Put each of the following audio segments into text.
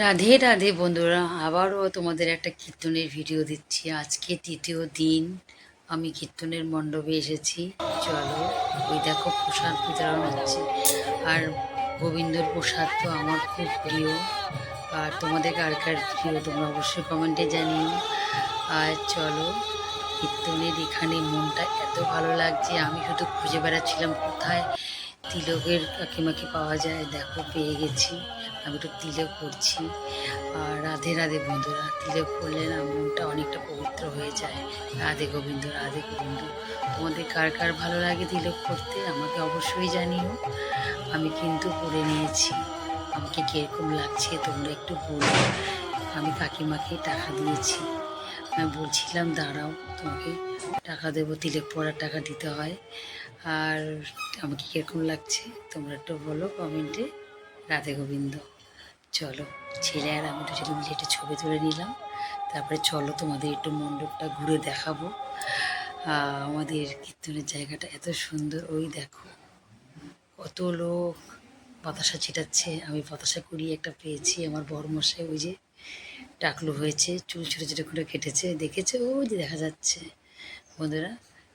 রাধে রাধে বন্ধুরা, আবারও তোমাদের একটা কীর্তনের ভিডিও দিচ্ছি। আজকে তৃতীয় দিন আমি কীর্তনের মণ্ডপে এসেছি। চলো, ওই দেখো প্রসাদ বিতরণ হচ্ছে। আর গোবিন্দর প্রসাদ তো আমার খুব প্রিয়। আর তোমাদের কার কার প্রিয় তোমরা অবশ্যই কমেন্টে জানিও। আর চলো, কীর্তনের এখানে মনটা এত ভালো লাগছে, আমি শুধু খুঁজে বেড়াচ্ছিলাম কোথায় তিলকের কাকিমাকে পাওয়া যায়। দেখো পেয়ে গেছি, আমি একটু তিলক করছি। আর রাধে রাধে বন্ধুরা, তিলক করলে না মনটা অনেকটা পবিত্র হয়ে যায়। রাধে গোবিন্দ রাধে গোবিন্দ। তোমাদের কার কার ভালো লাগে তিলক করতে আমাকে অবশ্যই জানিও। আমি কিন্তু করে নিয়েছি, আমাকে কীরকম লাগছে তোমরা একটু বলো। আমি কাকিমাকে টাকা দিয়েছি, আমি বলছিলাম দাঁড়াও তোমাকে টাকা দেবো, তিলক পড়ার টাকা দিতে হয়। আর আমাকে কীরকম লাগছে তোমরা একটু বলো কমেন্টে। রাধে গোবিন্দ। চলো, ছেলে আর আমি দুজনে মিলে একটু ছবি তুলে নিলাম। তারপরে চলো তোমাদের একটু মণ্ডপটা ঘুরে দেখাবো। আমাদের কীর্তনের জায়গাটা এত সুন্দর। ওই দেখো কত লোক বাতাসা ছিটাচ্ছে। আমি বাতাসা কুড়িয়ে একটা পেয়েছি, আমার বড়মশাই ওই যে টাকলু হয়েছে, চুল ছোটো ছোটো করে কেটেছে, দেখেছে ওই যে দেখা যাচ্ছে। বন্ধুরা,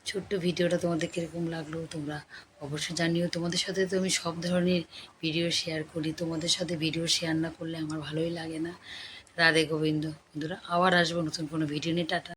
ছোট্ট ভিডিওটা তোমাদের কীরকম লাগলো তোমরা অবশ্যই জানিও। তোমাদের সাথে তো আমি সব ধরনের ভিডিও শেয়ার করি, তোমাদের সাথে ভিডিও শেয়ার না করলে আমার ভালোই লাগে না। রাধে গোবিন্দ বন্ধুরা, আবার আসবো নতুন কোনো ভিডিও নিয়ে। টাটা।